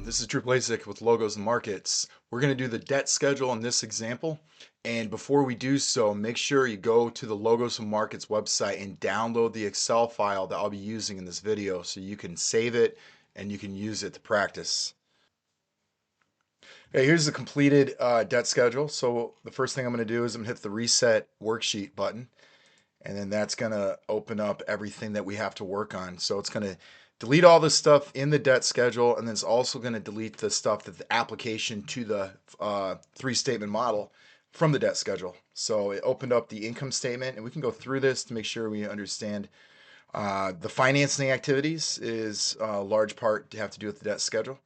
This is Drew Blazek with Logos and Markets. We're going to do the debt schedule in this example. And before we do so, make sure you go to the Logos and Markets website and download the Excel file that I'll be using in this video so you can save it and you can use it to practice. Okay, here's the completed debt schedule. So the first thing I'm going to do is I'm going to hit the Reset Worksheet button. And then that's going to open up everything that we have to work on. So it's going to delete all the stuff in the debt schedule, and then it's also going to delete the stuff that the application to the three-statement model from the debt schedule. So it opened up the income statement, and we can go through this to make sure we understand. The financing activities is a large part to have to do with the debt schedule.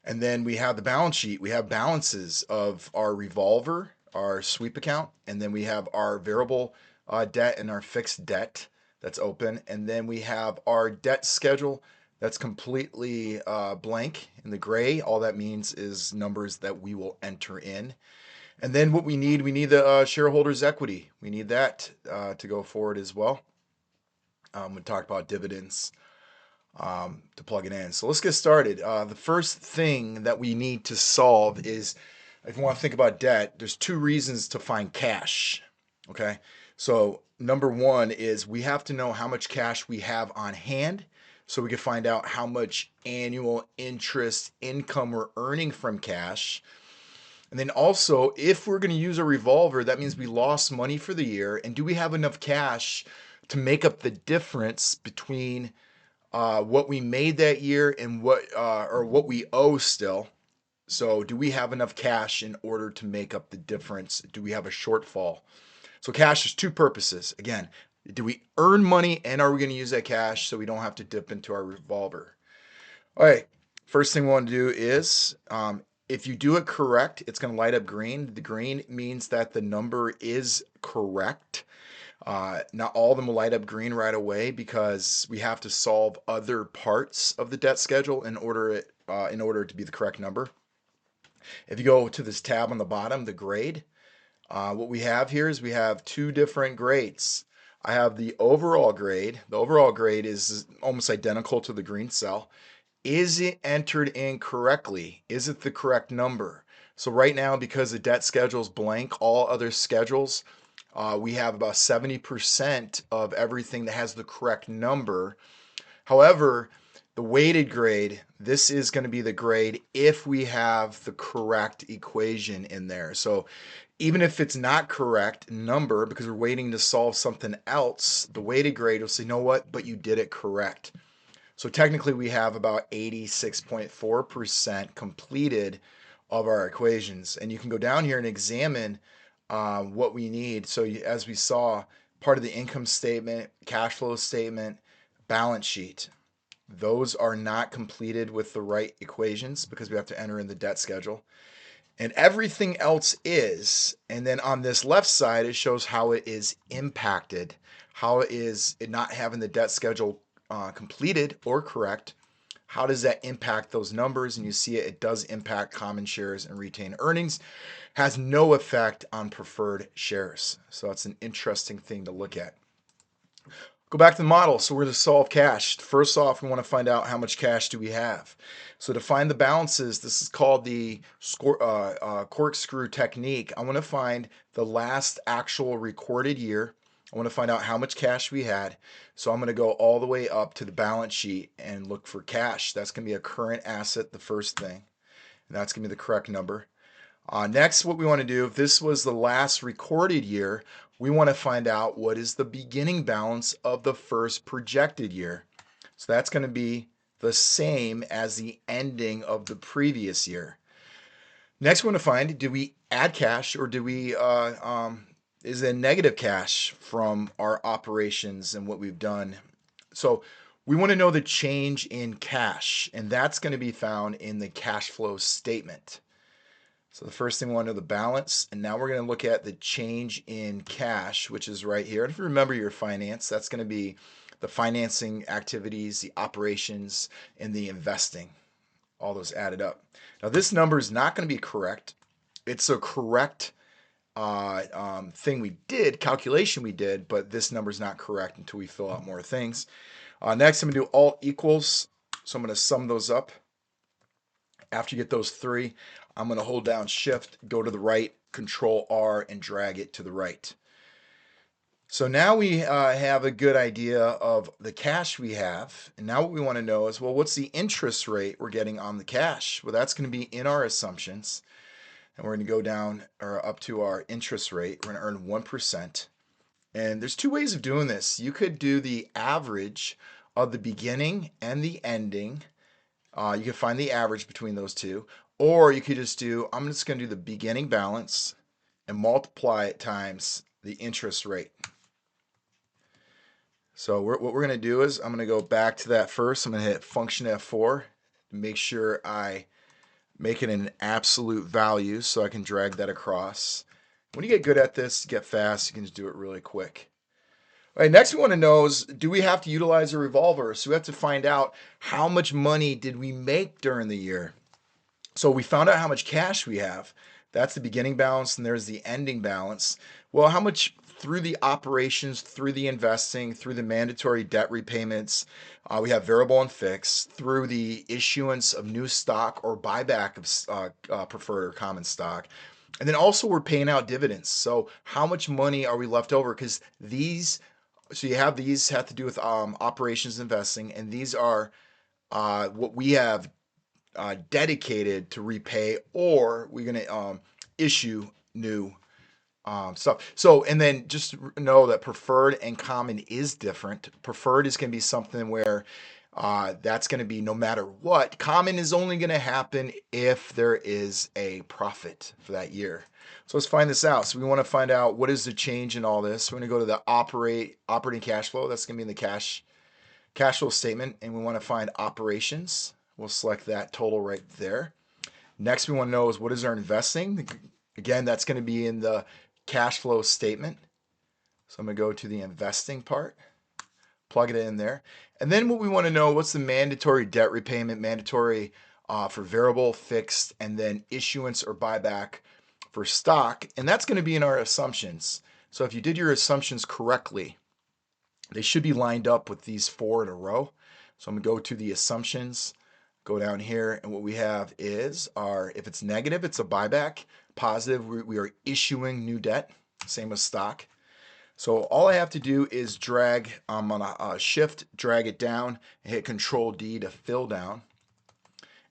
And then we have the balance sheet. We have balances of our revolver, our sweep account, and then we have our variable debt and our fixed debt that's open. And then we have our debt schedule that's completely blank in the gray. All that means is numbers that we will enter in. And then what we need the shareholders' equity. We need that to go forward as well. We talked about dividends to plug it in. So let's get started. The first thing that we need to solve is, if you want to think about debt, there's two reasons to find cash. Okay. So number one is we have to know how much cash we have on hand so we can find out how much annual interest income we're earning from cash. And then also, if we're going to use a revolver, that means we lost money for the year. And do we have enough cash to make up the difference between what we made that year and what we owe still? So do we have enough cash in order to make up the difference? Do we have a shortfall? So cash is two purposes. Again, do we earn money and are we going to use that cash so we don't have to dip into our revolver? All right, first thing we want to do is if you do it correct, it's going to light up green. The green means that the number is correct. Not all of them will light up green right away because we have to solve other parts of the debt schedule in order to be the correct number. If you go to this tab on the bottom, the grade, what we have here is we have two different grades. I have the overall grade. The overall grade is almost identical to the green cell. Is it entered in correctly? Is it the correct number? So right now, because the debt schedule is blank, all other schedules, we have about 70% of everything that has the correct number. However, the weighted grade, this is going to be the grade if we have the correct equation in there. So even if it's not correct number, because we're waiting to solve something else, the weighted grade will say, you know what, but you did it correct. So technically we have about 86.4% completed of our equations. And you can go down here and examine what we need. So as we saw, part of the income statement, cash flow statement, balance sheet, those are not completed with the right equations because we have to enter in the debt schedule. And everything else is. And then on this left side, it shows how it is impacted. How is it not having the debt schedule completed or correct? How does that impact those numbers? And you see it does impact common shares and retained earnings. Has no effect on preferred shares. So that's an interesting thing to look at. Go back to the model. So we're going to solve cash. First off, we want to find out how much cash do we have. So to find the balances, this is called the corkscrew technique. I want to find the last actual recorded year. I want to find out how much cash we had. So I'm going to go all the way up to the balance sheet and look for cash. That's going to be a current asset, the first thing. And that's going to be the correct number. Next, what we want to do, if this was the last recorded year, we want to find out what is the beginning balance of the first projected year. So that's going to be the same as the ending of the previous year. Next, we want to find, do we add cash or do we is it negative cash from our operations and what we've done? So we want to know the change in cash, and that's going to be found in the cash flow statement. So the first thing we want to know the balance, and now we're going to look at the change in cash, which is right here. And if you remember your finance, that's going to be the financing activities, the operations, and the investing. All those added up. Now this number is not going to be correct. It's a correct calculation we did, but this number is not correct until we fill out more things. Next, I'm going to do alt equals. So I'm going to sum those up. After you get those three, I'm going to hold down shift, go to the right, control R, and drag it to the right. So now we have a good idea of the cash we have. And now what we want to know is, well, what's the interest rate we're getting on the cash? Well, that's going to be in our assumptions. And we're going to go down or up to our interest rate. We're going to earn 1%. And there's two ways of doing this. You could do the average of the beginning and the ending. You can find the average between those two. Or you could just do, I'm just going to do the beginning balance and multiply it times the interest rate. So what we're going to do is I'm going to go back to that first. I'm going to hit function F4 to make sure I make it an absolute value so I can drag that across. When you get good at this, get fast, you can just do it really quick. All right, next we want to know is, do we have to utilize a revolver? So we have to find out how much money did we make during the year. So we found out how much cash we have. That's the beginning balance, and there's the ending balance. Well, how much through the operations, through the investing, through the mandatory debt repayments, we have variable and fixed, through the issuance of new stock or buyback of preferred or common stock. And then also we're paying out dividends. So how much money are we left over? Because so you have these have to do with operations investing, and these are what we have dedicated to repay, or we're going to issue new stuff. So, and then just know that preferred and common is different. Preferred is going to be something where that's going to be no matter what. Common is only going to happen if there is a profit for that year. So let's find this out. So we want to find out what is the change in all this. We're going to go to the operating cash flow. That's going to be in the cash flow statement, and we want to find operations. We'll select that total right there. Next, we want to know is what is our investing. Again, that's going to be in the cash flow statement. So I'm going to go to the investing part, plug it in there. And then what we want to know, what's the mandatory debt repayment, mandatory for variable, fixed, and then issuance or buyback for stock. And that's going to be in our assumptions. So if you did your assumptions correctly, they should be lined up with these four in a row. So I'm going to go to the assumptions, go down here, and what we have is if it's negative, it's a buyback. Positive, we are issuing new debt. Same with stock. So all I have to do is drag, I'm on a shift, drag it down, and hit Control D to fill down.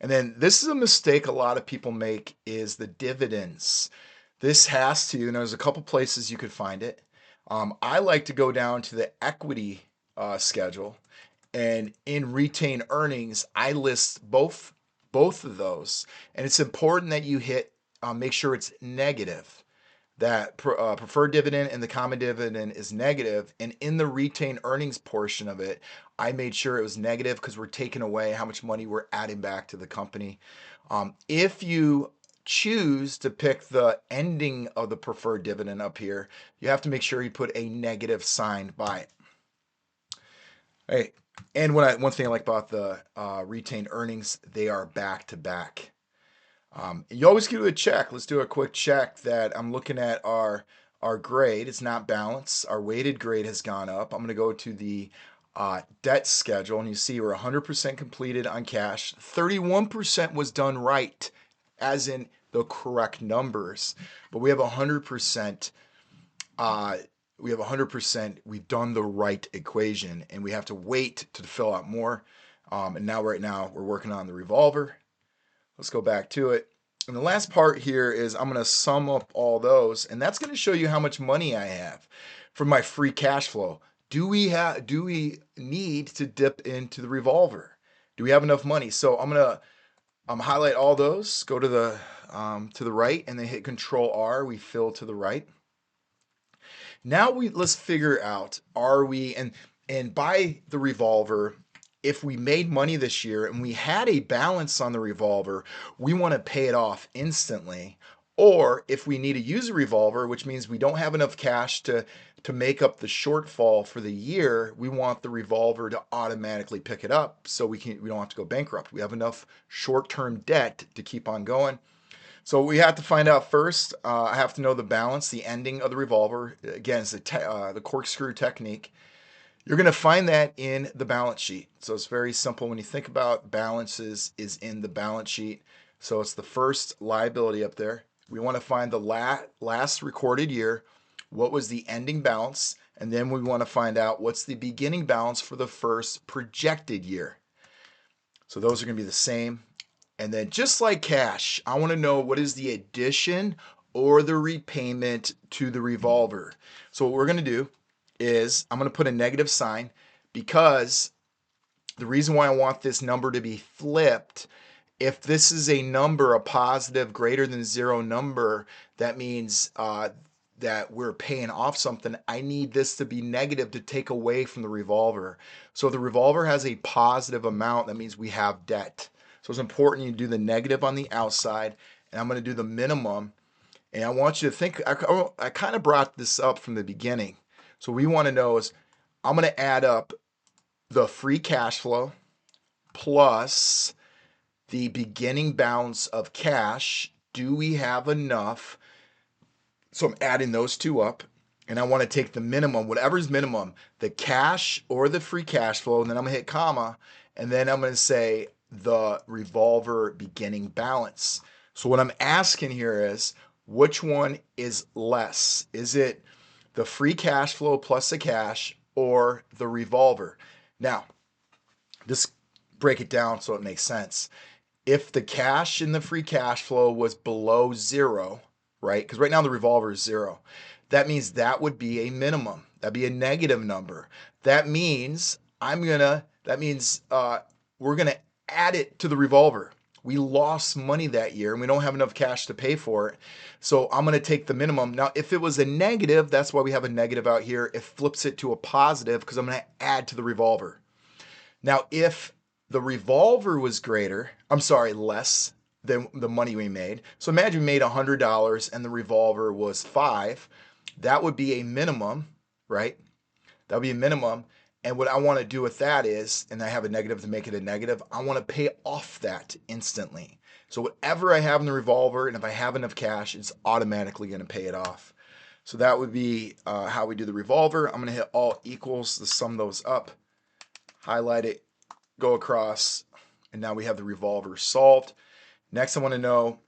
And then this is a mistake a lot of people make, is the dividends. This has to, and there's a couple places you could find it. I like to go down to the equity schedule, and in retained earnings, I list both of those. And it's important that you make sure it's negative. That preferred dividend and the common dividend is negative, and in the retained earnings portion of it, I made sure it was negative because we're taking away how much money we're adding back to the company. If you choose to pick the ending of the preferred dividend up here, you have to make sure you put a negative sign by it. Hey, and one thing I like about the retained earnings, they are back to back. You always do a check. Let's do a quick check that I'm looking at our grade. It's not balanced. Our weighted grade has gone up. I'm going to go to the debt schedule, and you see we're 100% completed on cash. 31% was done right, as in the correct numbers, but we have 100%. We've done the right equation, and we have to wait to fill out more. And right now we're working on the revolver. Let's go back to it. And the last part here is I'm going to sum up all those, and that's going to show you how much money I have from my free cash flow. Do we need to dip into the revolver? Do we have enough money? So I'm going to highlight all those, go to the right, and then hit Control R. We fill to the right. Now let's figure out, are we, and by the revolver, if we made money this year and we had a balance on the revolver, we want to pay it off instantly. Or if we need to use a revolver, which means we don't have enough cash to make up the shortfall for the year, we want the revolver to automatically pick it up so we don't have to go bankrupt. We have enough short-term debt to keep on going. So we have to find out first. I have to know the balance, the ending of the revolver. Again, it's the corkscrew technique. You're going to find that in the balance sheet. So it's very simple. When you think about balances, is in the balance sheet. So it's the first liability up there. We want to find the last recorded year. What was the ending balance? And then we want to find out what's the beginning balance for the first projected year. So those are going to be the same. And then just like cash, I want to know what is the addition or the repayment to the revolver. So what we're going to do is I'm going to put a negative sign because the reason why I want this number to be flipped, if this is a number, a positive greater than zero number, that means that we're paying off something. I need this to be negative to take away from the revolver. So if the revolver has a positive amount, that means we have debt. So it's important you do the negative on the outside, and I'm going to do the minimum. And I want you to think, I kind of brought this up from the beginning. So we want to know is I'm going to add up the free cash flow plus the beginning balance of cash. Do we have enough? So I'm adding those two up, and I want to take the minimum, whatever's minimum, the cash or the free cash flow, and then I'm going to hit comma, and then I'm going to say the revolver beginning balance. So what I'm asking here is, which one is less? Is it the free cash flow plus the cash or the revolver? Now, just break it down so it makes sense. If the cash in the free cash flow was below zero, right? Because right now the revolver is zero. That means that would be a minimum. That'd be a negative number. That means we're gonna add it to the revolver. We lost money that year and we don't have enough cash to pay for it. So I'm gonna take the minimum. Now, if it was a negative, that's why we have a negative out here. It flips it to a positive because I'm gonna add to the revolver. Now, if the revolver was less than the money we made. So imagine we made $100 and the revolver was 5. That would be a minimum, right? That would be a minimum. And what I want to do with that is, and I have a negative to make it a negative, I want to pay off that instantly. So whatever I have in the revolver, and if I have enough cash, it's automatically going to pay it off. So that would be how we do the revolver. I'm going to hit all equals to sum those up, highlight it, go across, and now we have the revolver solved. Next, I want to know,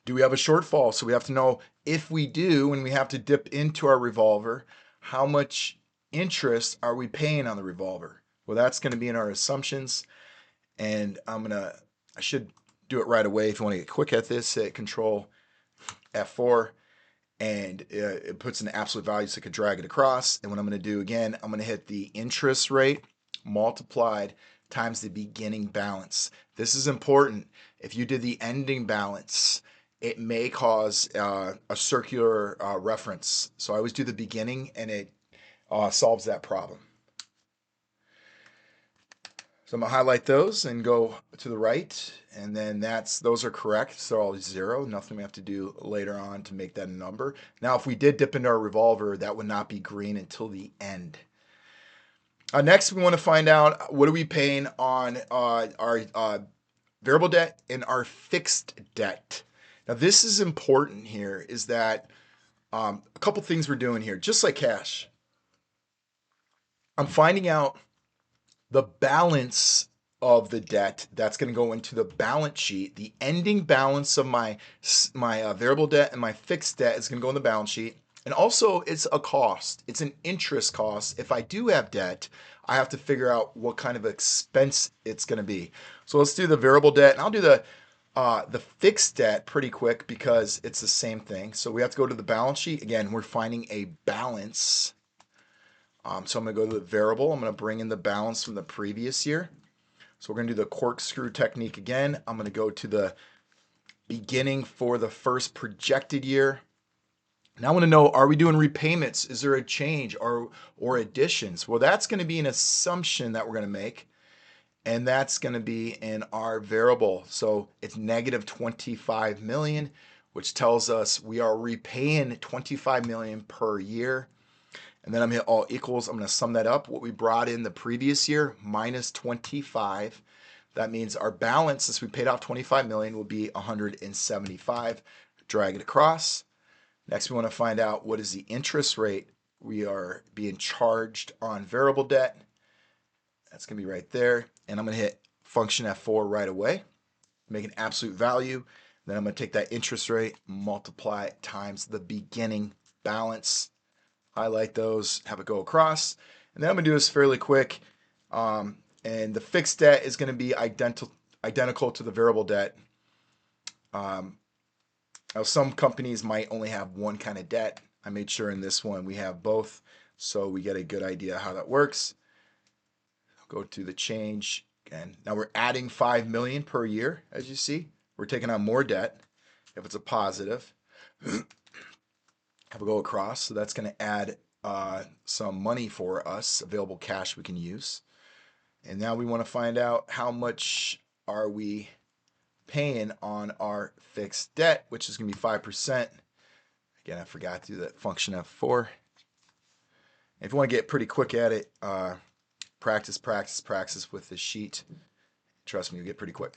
do we have a shortfall? So we have to know if we do, and we have to dip into our revolver, how much interest are we paying on the revolver? Well, that's going to be in our assumptions, and I should do it right away. If you want to get quick at this, hit Control F4, and it puts in absolute value so I can drag it across. And what I'm going to do again, I'm going to hit the interest rate multiplied times the beginning balance. This is important. If you did the ending balance, it may cause a circular reference. So I always do the beginning, and it solves that problem. So I'm gonna highlight those and go to the right, and then those are correct. So they're all 0. Nothing we have to do later on to make that a number. Now, if we did dip into our revolver, that would not be green until the end. Next, we want to find out what are we paying on our variable debt and our fixed debt. Now, this is important here, is that a couple things we're doing here, just like cash. I'm finding out the balance of the debt that's going to go into the balance sheet. The ending balance of my variable debt and my fixed debt is going to go in the balance sheet. And also, it's a cost. It's an interest cost. If I do have debt, I have to figure out what kind of expense it's going to be. So let's do the variable debt, and I'll do the fixed debt pretty quick because it's the same thing. So we have to go to the balance sheet. Again, we're finding a balance. So I'm going to go to the variable. I'm going to bring in the balance from the previous year. So we're going to do the corkscrew technique again. I'm going to go to the beginning for the first projected year. Now I want to know, are we doing repayments? Is there a change or additions? Well, that's going to be an assumption that we're going to make, and that's going to be in our variable. So it's negative 25 million, which tells us we are repaying 25 million per year. And then I'm going to hit all equals. I'm going to sum that up. What we brought in the previous year, minus 25. That means our balance, since we paid off 25 million, will be 175. Drag it across. Next, we want to find out what is the interest rate we are being charged on variable debt. That's going to be right there. And I'm going to hit function F4 right away. make an absolute value. Then I'm going to take that interest rate, multiply it times the beginning balance, highlight those, have it go across. And then I'm going to do this fairly quick. And the fixed debt is going to be identical to the variable debt. Now some companies might only have one kind of debt. I made sure in this one we have both, so we get a good idea how that works. Go to the change again. Now we're adding 5 million per year, as you see. We're taking on more debt if it's a positive. Have it go across, so that's going to add some money for us, available cash we can use. And now we want to find out how much are we paying on our fixed debt, which is going to be 5%. Again, I forgot to do that function F4. If you want to get pretty quick at it, practice with this sheet. Trust me, you'll get pretty quick.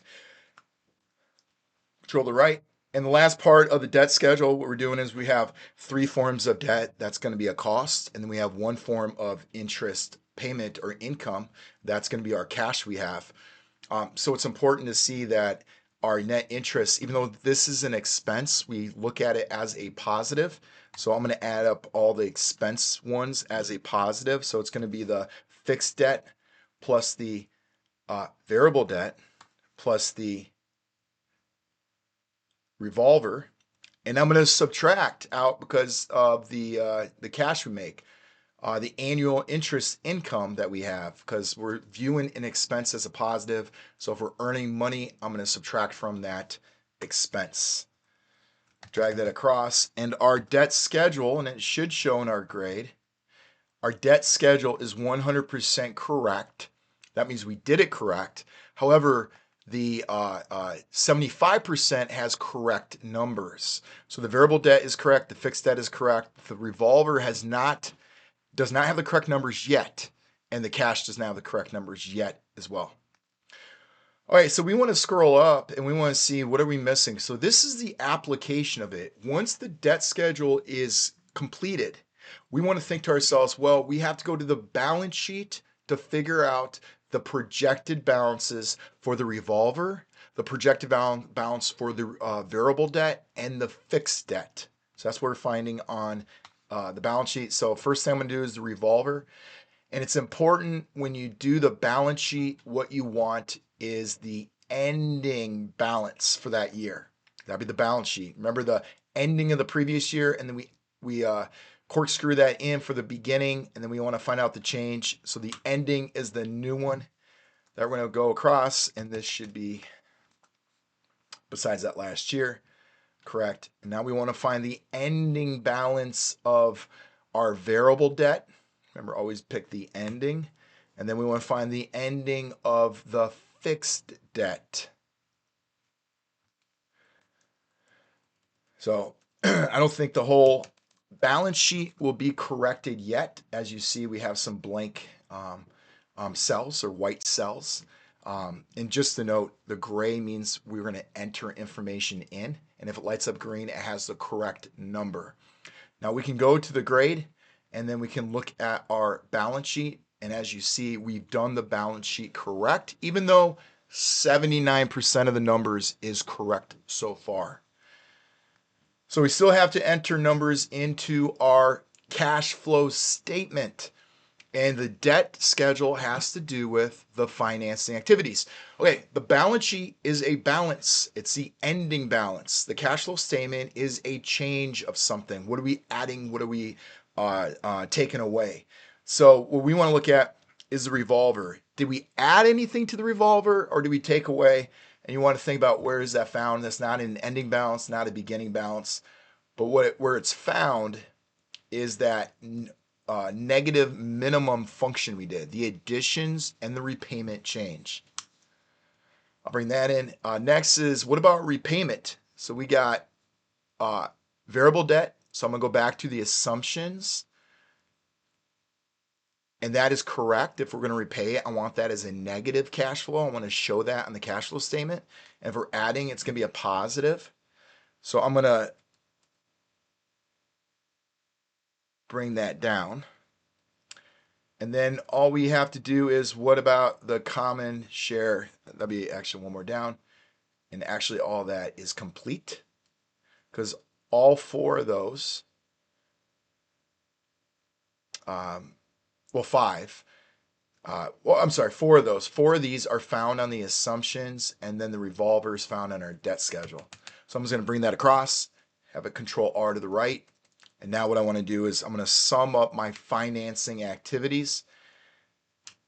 Control the right. And the last part of the debt schedule, what we're doing is we have 3 forms of debt. That's going to be a cost. And then we have 1 form of interest payment or income. That's going to be our cash we have. So it's important to see that our net interest, even though this is an expense, we look at it as a positive. So I'm going to add up all the expense ones as a positive. So it's going to be the fixed debt plus the variable debt plus the revolver. And I'm going to subtract out, because of the cash we make, the annual interest income that we have, because we're viewing an expense as a positive. So if we're earning money, I'm going to subtract from that expense. Drag that across, and our debt schedule, and it should show in our grade, our debt schedule is 100% correct. That means we did it correct. However, the 75% has correct numbers. So the variable debt is correct, the fixed debt is correct, the revolver does not have the correct numbers yet, and the cash does not have the correct numbers yet as well. All right, so we want to scroll up and we want to see what are we missing. So this is the application of it. Once the debt schedule is completed, we want to think to ourselves, well, we have to go to the balance sheet to figure out the projected balances for the revolver, the projected balance for the variable debt, and the fixed debt. So that's what we're finding on the balance sheet. So first thing I'm going to do is the revolver. And it's important when you do the balance sheet, what you want is the ending balance for that year. That'd be the balance sheet. Remember the ending of the previous year, and then we corkscrew that in for the beginning, and then we want to find out the change. So the ending is the new one that we're going to go across, and this should be besides that last year. Correct. And now we want to find the ending balance of our variable debt. Remember, always pick the ending. And then we want to find the ending of the fixed debt. So I don't think the whole balance sheet will be corrected yet. As you see, we have some blank cells or white cells. And just to note, the gray means we're going to enter information in. And if it lights up green, it has the correct number. Now we can go to the grade, and then we can look at our balance sheet. And as you see, we've done the balance sheet correct, even though 79% of the numbers is correct so far. So we still have to enter numbers into our cash flow statement. And the debt schedule has to do with the financing activities. Okay, the balance sheet is a balance. It's the ending balance. The cash flow statement is a change of something. What are we adding? What are we taking away? So what we want to look at is the revolver. Did we add anything to the revolver, or did we take away? And you want to think about, where is that found? That's not an ending balance, not a beginning balance. But where it's found is that negative minimum function we did, the additions and the repayment change. I'll bring that in. Next is, what about repayment? So we got variable debt. So I'm going to go back to the assumptions. And that is correct. If we're going to repay it, I want that as a negative cash flow. I want to show that on the cash flow statement. And if we're adding, it's going to be a positive. So I'm going to bring that down. And then all we have to do is, what about the common share? That'll be actually one more down. and actually all that is complete, because all four of those, well, five, well, I'm sorry, four of those. Four of these are found on the assumptions, and then the revolver is found on our debt schedule. So I'm just going to bring that across, have a Control R to the right. And now what I want to do is I'm going to sum up my financing activities.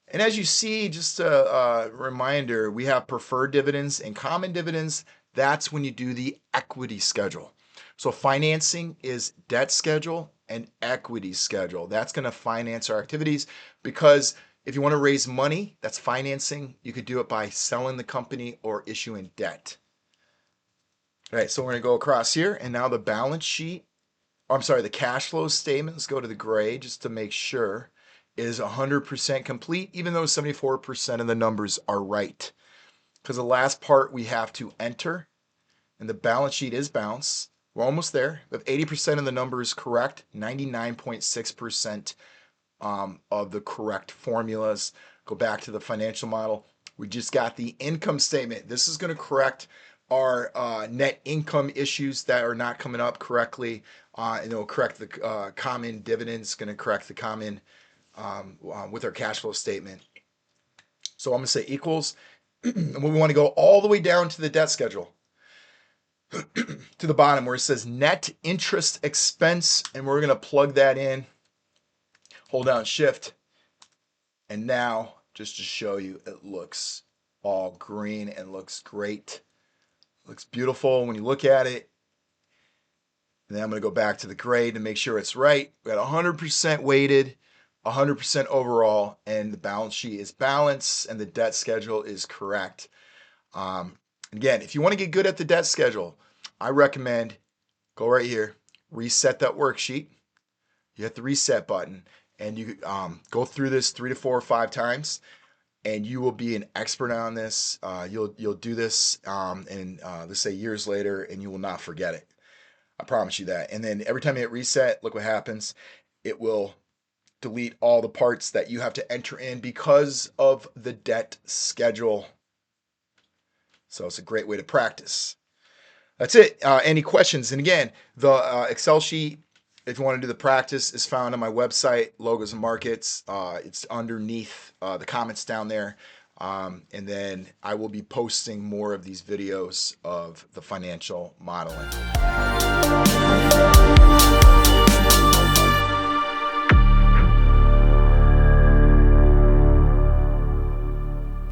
And as you see, just a reminder, we have preferred dividends and common dividends. That's when you do the equity schedule. So financing is debt schedule and equity schedule. That's going to finance our activities, because if you want to raise money, that's financing. You could do it by selling the company or issuing debt. All right, so we're going to go across here, and now the balance sheet, I'm sorry, the cash flow statement, let's go to the gray just to make sure, is 100% complete, even though 74% of the numbers are right. Because the last part we have to enter, and the balance sheet is balanced. We're almost there. We have 80% of the numbers correct, 99.6% of the correct formulas. Go back to the financial model. We just got the income statement. This is going to correct our net income issues that are not coming up correctly. And it'll correct the common dividends, going to correct the common with our cash flow statement. So I'm going to say equals. And we want to go all the way down to the debt schedule, to the bottom where it says net interest expense. And we're going to plug that in. Hold down shift. And now, just to show you, it looks all green and looks great. Looks beautiful when you look at it. And then I'm going to go back to the gray to make sure it's right. We got 100% weighted, 100% overall, and the balance sheet is balanced and the debt schedule is correct. Again, if you want to get good at the debt schedule, I recommend go right here, reset that worksheet. You hit the reset button, and you go through this 3 to 4 or 5 times, and you will be an expert on this. You'll do this, and let's say years later, and you will not forget it. I promise you that. And then every time you hit reset, look what happens. It will delete all the parts that you have to enter in because of the debt schedule. So it's a great way to practice. That's it. Any questions? And again, the Excel sheet, if you want to do the practice, is found on my website, Logos and Markets. It's underneath the comments down there. And then I will be posting more of these videos of the financial modeling.